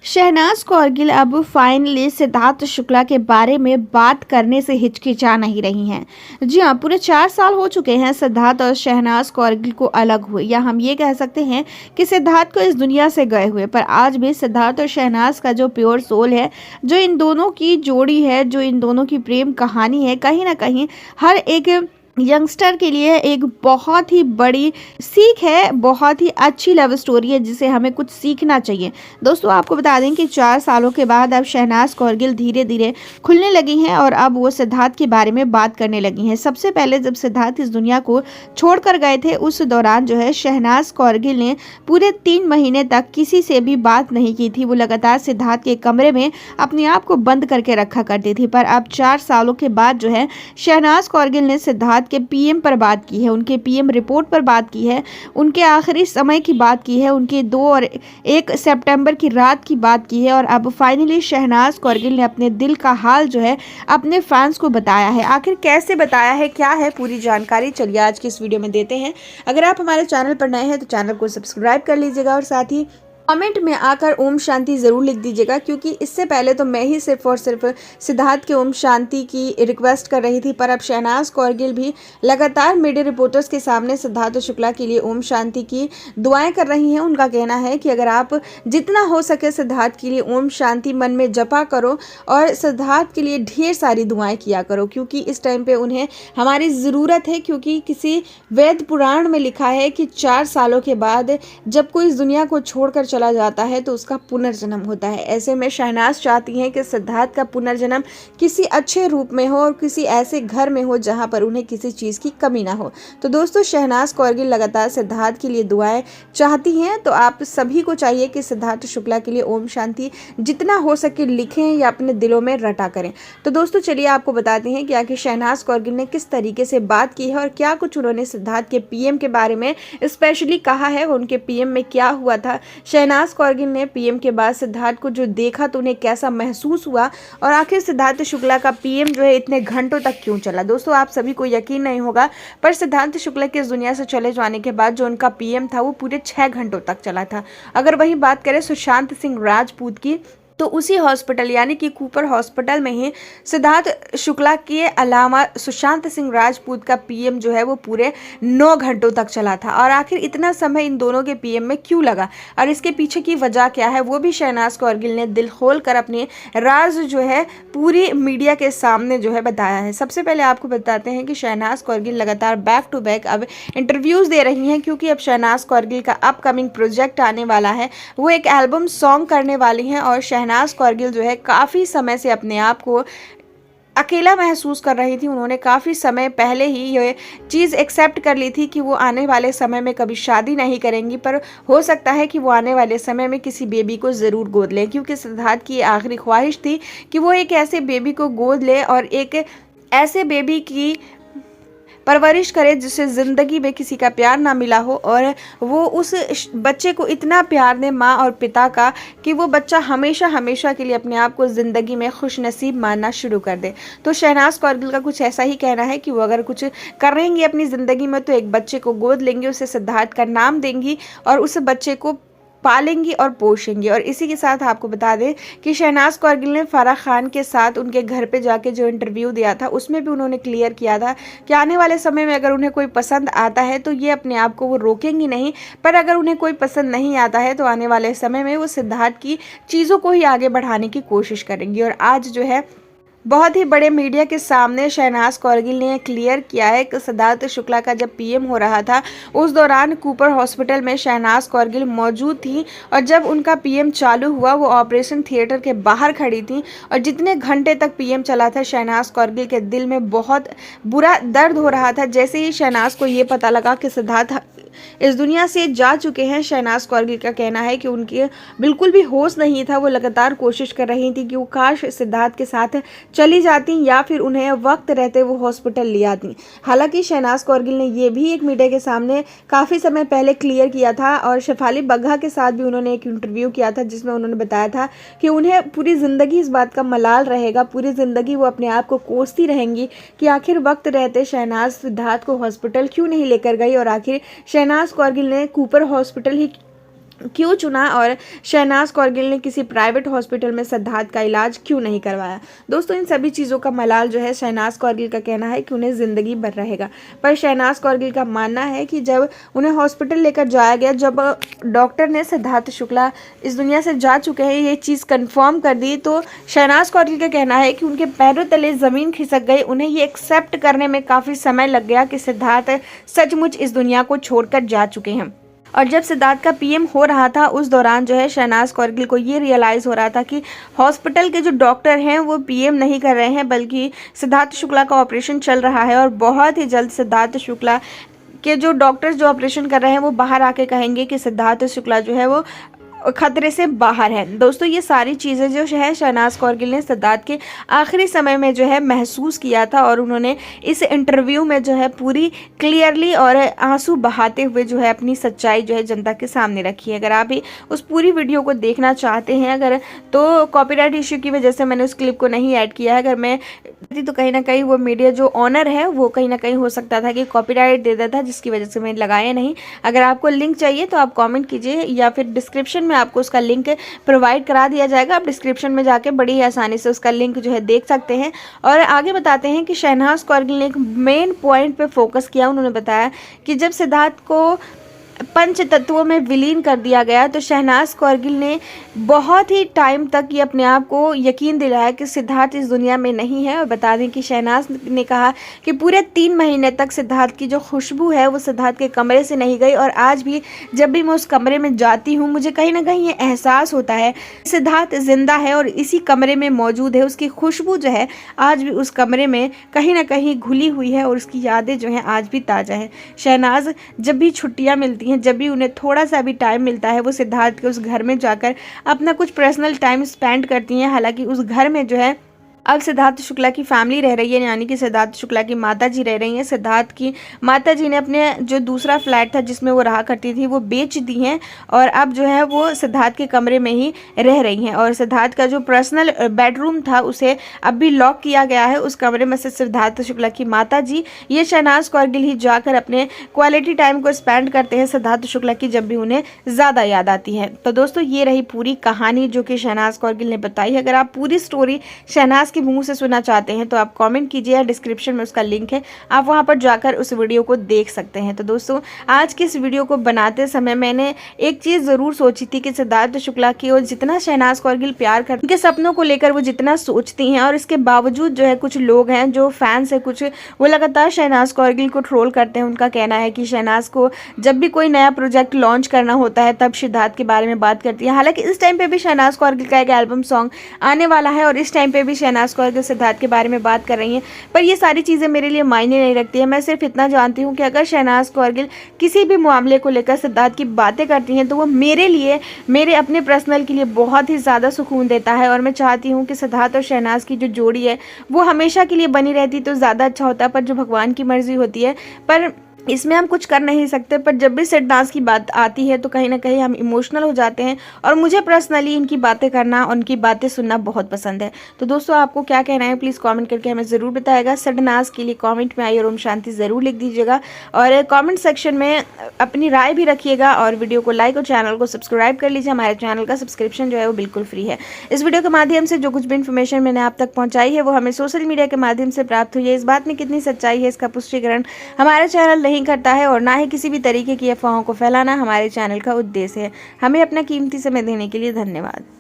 शहनाज कौरगिल अब फाइनली सिद्धार्थ शुक्ला के बारे में बात करने से हिचकिचा नहीं रही हैं। जी हाँ, पूरे 4 साल हो चुके हैं सिद्धार्थ और शहनाज कौरगिल को अलग हुए, या हम ये कह सकते हैं कि सिद्धार्थ को इस दुनिया से गए हुए। पर आज भी सिद्धार्थ और शहनाज का जो प्योर सोल है, जो इन दोनों की जोड़ी है, जो इन दोनों की प्रेम कहानी है, कहीं ना कहीं हर एक यंगस्टर के लिए एक बहुत ही बड़ी सीख है, बहुत ही अच्छी लव स्टोरी है जिसे हमें कुछ सीखना चाहिए। दोस्तों, आपको बता दें कि 4 सालों के बाद अब शहनाज कौरगिल धीरे धीरे खुलने लगी हैं और अब वो सिद्धार्थ के बारे में बात करने लगी हैं। सबसे पहले जब सिद्धार्थ इस दुनिया को छोड़कर गए थे, उस दौरान जो है शहनाज कौरगिल ने पूरे 3 महीने तक किसी से भी बात नहीं की थी। वो लगातार सिद्धार्थ के कमरे में अपने आप को बंद करके रखा करती थी। पर अब 4 सालों के बाद जो है शहनाज कौरगिल ने सिद्धार्थ के पीएम पर बात की है, उनके पीएम रिपोर्ट पर बात की है, उनके आखिरी समय की बात की है, उनके 2 और 1 सितंबर की रात की बात की है। और अब फाइनली शहनाज कौरगिल ने अपने दिल का हाल जो है अपने फैंस को बताया है। आखिर कैसे बताया है, क्या है पूरी जानकारी, चलिए आज की इस वीडियो में देते हैं। अगर आप हमारे चैनल पर नए हैं तो चैनल को सब्सक्राइब कर लीजिएगा और साथ ही कमेंट में आकर ओम शांति ज़रूर लिख दीजिएगा, क्योंकि इससे पहले तो मैं ही सिर्फ और सिर्फ सिद्धार्थ के ओम शांति की रिक्वेस्ट कर रही थी, पर अब शहनाज कौरगिल भी लगातार मीडिया रिपोर्टर्स के सामने सिद्धार्थ शुक्ला के लिए ओम शांति की दुआएं कर रही हैं। उनका कहना है कि अगर आप जितना हो सके सिद्धार्थ के लिए ओम शांति मन में जपा करो और सिद्धार्थ के लिए ढेर सारी दुआएँ किया करो, क्योंकि इस टाइम पर उन्हें हमारी ज़रूरत है। क्योंकि किसी वेद पुराण में लिखा है कि 4 सालों के बाद जब कोई इस दुनिया को छोड़कर चला जाता है तो उसका पुनर्जन्म होता है। ऐसे में शहनाज चाहती हैं कि सिद्धार्थ का पुनर्जन्म किसी अच्छे रूप में हो और किसी ऐसे घर में हो जहां पर उन्हें किसी चीज़ की कमी ना हो। तो दोस्तों, शहनाज कौरगिल लगातार सिद्धार्थ के लिए दुआएं चाहती हैं, तो आप सभी को चाहिए कि सिद्धार्थ शुक्ला के लिए ओम शांति जितना हो सके लिखें या अपने दिलों में रटा करें। तो दोस्तों, चलिए आपको बताते हैं कि आखिर शहनाज कौरगिल ने किस तरीके से बात की है और क्या कुछ उन्होंने सिद्धार्थ के पीएम के बारे में स्पेशली कहा है, उनके पीएम में क्या हुआ था। शहनाज कौरगिल ने पीएम के बाद सिद्धार्थ को जो देखा तो उन्हें कैसा महसूस हुआ, और आखिर सिद्धार्थ शुक्ला का पीएम जो है इतने घंटों तक क्यों चला। दोस्तों, आप सभी को यकीन नहीं होगा, पर सिद्धार्थ शुक्ला के इस दुनिया से चले जाने के बाद जो उनका पीएम था वो पूरे 6 घंटों तक चला था। अगर वही बात करें सुशांत सिंह राजपूत की, तो उसी हॉस्पिटल यानी कि कूपर हॉस्पिटल में ही सिद्धार्थ शुक्ला के अलावा सुशांत सिंह राजपूत का पीएम जो है वो पूरे 9 घंटों तक चला था। और आखिर इतना समय इन दोनों के पीएम में क्यों लगा और इसके पीछे की वजह क्या है, वो भी शहनाज कौरगिल ने दिल खोल कर अपने राज जो है पूरी मीडिया के सामने जो है बताया है। सबसे पहले आपको बताते हैं कि शहनाज कौरगिल लगातार बैक टू बैक अब इंटरव्यूज़ दे रही हैं, क्योंकि अब शहनाज कौरगिल का अपकमिंग प्रोजेक्ट आने वाला है। वो एक एल्बम सॉन्ग करने वाली हैं और शहनाज कौरगिल जो है काफ़ी समय से अपने आप को अकेला महसूस कर रही थी। उन्होंने काफ़ी समय पहले ही ये चीज़ एक्सेप्ट कर ली थी कि वो आने वाले समय में कभी शादी नहीं करेंगी, पर हो सकता है कि वो आने वाले समय में किसी बेबी को ज़रूर गोद लें, क्योंकि सिद्धार्थ की आखिरी ख्वाहिश थी कि वो एक ऐसे बेबी को गोद ले और एक ऐसे बेबी की परवरिश करे जिससे ज़िंदगी में किसी का प्यार ना मिला हो, और वो उस बच्चे को इतना प्यार दे माँ और पिता का कि वो बच्चा हमेशा हमेशा के लिए अपने आप को ज़िंदगी में खुश नसीब मानना शुरू कर दे। तो शहनाज कौरगिल का कुछ ऐसा ही कहना है कि वो अगर कुछ करेंगी अपनी ज़िंदगी में तो एक बच्चे को गोद लेंगी, उसे सिद्धार्थ का नाम देंगी और उस बच्चे को पालेंगी और पोषेंगी। और इसी के साथ आपको बता दें कि शहनाज कौरगिल ने फराह खान के साथ उनके घर पे जाके जो इंटरव्यू दिया था उसमें भी उन्होंने क्लियर किया था कि आने वाले समय में अगर उन्हें कोई पसंद आता है तो ये अपने आप को वो रोकेंगी नहीं, पर अगर उन्हें कोई पसंद नहीं आता है तो आने वाले समय में वो सिद्धार्थ की चीज़ों को ही आगे बढ़ाने की कोशिश करेंगी। और आज जो है बहुत ही बड़े मीडिया के सामने शहनाज कौरगिल ने क्लियर किया है कि सिद्धार्थ शुक्ला का जब पीएम हो रहा था उस दौरान कूपर हॉस्पिटल में शहनाज कौरगिल मौजूद थी, और जब उनका पीएम चालू हुआ वो ऑपरेशन थिएटर के बाहर खड़ी थी। और जितने घंटे तक पीएम चला था शहनाज कौरगिल के दिल में बहुत बुरा दर्द हो रहा था। जैसे ही शहनाज को ये पता लगा कि सिद्धार्थ इस दुनिया से जा चुके हैं, शहनाज कौरगिल का कहना है कि उनके बिल्कुल भी होश नहीं था। वो लगातार कोशिश कर रही थी कि वो काश सिद्धार्थ के साथ चली जाती या फिर उन्हें वक्त रहते वो हॉस्पिटल ले आती। हालांकि शहनाज कौरगिल ने ये भी एक मीडिया के सामने काफ़ी समय पहले क्लियर किया था, और शेफाली बग्गा के साथ भी उन्होंने एक इंटरव्यू किया था जिसमें उन्होंने बताया था कि उन्हें पूरी ज़िंदगी इस बात का मलाल रहेगा, पूरी ज़िंदगी वो अपने आप को कोसती रहेंगी कि आखिर वक्त रहते शहनाज सिद्धार्थ को हॉस्पिटल क्यों नहीं लेकर गई। और आखिर शहनाज कौरगिल ने कूपर हॉस्पिटल ही क्यों चुना और शहनाज कौरगिल ने किसी प्राइवेट हॉस्पिटल में सिद्धार्थ का इलाज क्यों नहीं करवाया। दोस्तों इन सभी चीज़ों का मलाल जो है शहनाज कौरगिल का कहना है कि उन्हें ज़िंदगी भर रहेगा। पर शहनाज कौरगिल का मानना है कि जब उन्हें हॉस्पिटल लेकर जाया गया, जब डॉक्टर ने सिद्धार्थ शुक्ला इस दुनिया से जा चुके हैं ये चीज़ कन्फर्म कर दी, तो शहनाज कौरगिल का कहना है कि उनके पैरों तले ज़मीन खिसक गई। उन्हें ये एक्सेप्ट करने में काफ़ी समय लग गया कि सिद्धार्थ सचमुच इस दुनिया को छोड़कर जा चुके हैं। और जब सिद्धार्थ का पीएम हो रहा था उस दौरान जो है शहनाज कौरगिल को ये रियलाइज़ हो रहा था कि हॉस्पिटल के जो डॉक्टर हैं वो पीएम नहीं कर रहे हैं, बल्कि सिद्धार्थ शुक्ला का ऑपरेशन चल रहा है और बहुत ही जल्द सिद्धार्थ शुक्ला के जो डॉक्टर्स जो ऑपरेशन कर रहे हैं वो बाहर आके कहेंगे कि सिद्धार्थ शुक्ला जो है वो खतरे से बाहर है। दोस्तों ये सारी चीज़ें जो है शहनाज कौरगिल ने सिद्धार्थ के आखिरी समय में जो है महसूस किया था और उन्होंने इस इंटरव्यू में जो है पूरी क्लियरली और आंसू बहाते हुए जो है अपनी सच्चाई जो है जनता के सामने रखी है। अगर आप भी उस पूरी वीडियो को देखना चाहते हैं अगर तो कॉपीराइट इश्यू की वजह से मैंने उस क्लिप को नहीं ऐड किया है। अगर मैं तो कहीं ना कहीं वो मीडिया जो ऑनर है वो कहीं ना कहीं हो सकता था कि कॉपीराइट दे देता, जिसकी वजह से मैं लगाया नहीं। अगर आपको लिंक चाहिए तो आप कमेंट कीजिए या फिर डिस्क्रिप्शन में आपको उसका लिंक प्रोवाइड करा दिया जाएगा। आप डिस्क्रिप्शन में जाके बड़ी आसानी से उसका लिंक जो है देख सकते हैं। और आगे बताते हैं कि शहनाज कौरगिल ने एक मेन पॉइंट पे फोकस किया। उन्होंने बताया कि जब सिद्धार्थ को पंच तत्वों में विलीन कर दिया गया तो शहनाज कौरगिल ने बहुत ही टाइम तक ये अपने आप को यकीन दिलाया कि सिद्धार्थ इस दुनिया में नहीं है। और बता दें कि शहनाज ने कहा कि पूरे 3 महीने तक सिद्धार्थ की जो खुशबू है वो सिद्धार्थ के कमरे से नहीं गई और आज भी जब भी मैं उस कमरे में जाती हूँ मुझे कहीं ना कहीं ये एहसास होता है सिद्धार्थ जिंदा है और इसी कमरे में मौजूद है। उसकी खुशबू जो है आज भी उस कमरे में कहीं ना कहीं घुली हुई है और उसकी यादें जो हैं आज भी ताज़ा है। शहनाज जब भी छुट्टियाँ मिलती हैं, जब भी उन्हें थोड़ा सा भी टाइम मिलता है, वो सिद्धार्थ के उस घर में जाकर अपना कुछ पर्सनल टाइम स्पेंड करती हैं। हालांकि उस घर में जो है अब सिद्धार्थ शुक्ला की फैमिली रह रही है, यानी कि सिद्धार्थ शुक्ला की माताजी रह रही हैं। सिद्धार्थ की माताजी ने अपने जो दूसरा फ्लैट था जिसमें वो रहा करती थी वो बेच दी हैं और अब जो है वो सिद्धार्थ के कमरे में ही रह रही हैं। और सिद्धार्थ का जो पर्सनल बेडरूम था उसे अब भी लॉक किया गया है। उस कमरे में से सिद्धार्थ शुक्ला की माताजी ये शहनाज कौरगिल ही जाकर अपने क्वालिटी टाइम को स्पेंड करते हैं सिद्धार्थ शुक्ला की जब भी उन्हें ज़्यादा याद आती है। तो दोस्तों ये रही पूरी कहानी जो कि शहनाज कौरगिल ने बताई। अगर आप पूरी स्टोरी शहनाज के मुंह से सुनना चाहते हैं तो आप कमेंट कीजिए या डिस्क्रिप्शन में उसका लिंक है, आप वहां पर जाकर उस वीडियो को देख सकते हैं। तो दोस्तों आज की इस वीडियो को बनाते समय मैंने एक चीज़ ज़रूर सोची थी कि सिद्धार्थ शुक्ला की और जितना शहनाज कौरगिल प्यार करती उनके सपनों को लेकर वो जितना सोचती हैं और इसके बावजूद जो है कुछ लोग हैं जो फैंस है कुछ वो लगातार शहनाज कौरगिल को ट्रोल करते हैं। उनका कहना है कि शहनाज को जब भी कोई नया प्रोजेक्ट लॉन्च करना होता है तब सिद्धार्थ के बारे में बात करती है। हालांकि इस टाइम पे भी शहनाज कौरगिल का एक एल्बम सॉन्ग आने वाला है और इस टाइम पे भी शहनाज कौरगिल सिद्धार्थ के बारे में बात कर रही हैं, पर ये सारी चीज़ें मेरे लिए मायने नहीं रखती है। मैं सिर्फ इतना जानती हूँ कि अगर शहनाज कौरगिल किसी भी मामले को लेकर सिद्धार्थ की बातें करती हैं तो वो मेरे लिए मेरे अपने पर्सनल के लिए बहुत ही ज़्यादा सुकून देता है। और मैं चाहती हूँ कि सिद्धार्थ और शहनाज की जो जोड़ी है वो हमेशा के लिए बनी रहती तो ज़्यादा अच्छा होता, पर जो भगवान की मर्जी होती है पर इसमें हम कुछ कर नहीं सकते। पर जब भी सेट डांस की बात आती है तो कहीं ना कहीं हम इमोशनल हो जाते हैं और मुझे पर्सनली इनकी बातें करना और उनकी बातें सुनना बहुत पसंद है। तो दोस्तों आपको क्या कहना है प्लीज़ कमेंट करके हमें ज़रूर बताएगा। सेट डांस के लिए कमेंट में आई और ओम शांति ज़रूर लिख दीजिएगा और कमेंट सेक्शन में अपनी राय भी रखिएगा और वीडियो को लाइक और चैनल को सब्सक्राइब कर लीजिए। हमारे चैनल का सब्सक्रिप्शन जो है वो बिल्कुल फ्री है। इस वीडियो के माध्यम से जो कुछ भी इन्फॉर्मेशन मैंने आप तक पहुँचाई है वो हमें सोशल मीडिया के माध्यम से प्राप्त हुई है। इस बात में कितनी सच्चाई है इसका पुष्टिकरण हमारा चैनल नहीं करता है और ना ही किसी भी तरीके की अफवाहों को फैलाना हमारे चैनल का उद्देश्य है। हमें अपना कीमती समय देने के लिए धन्यवाद।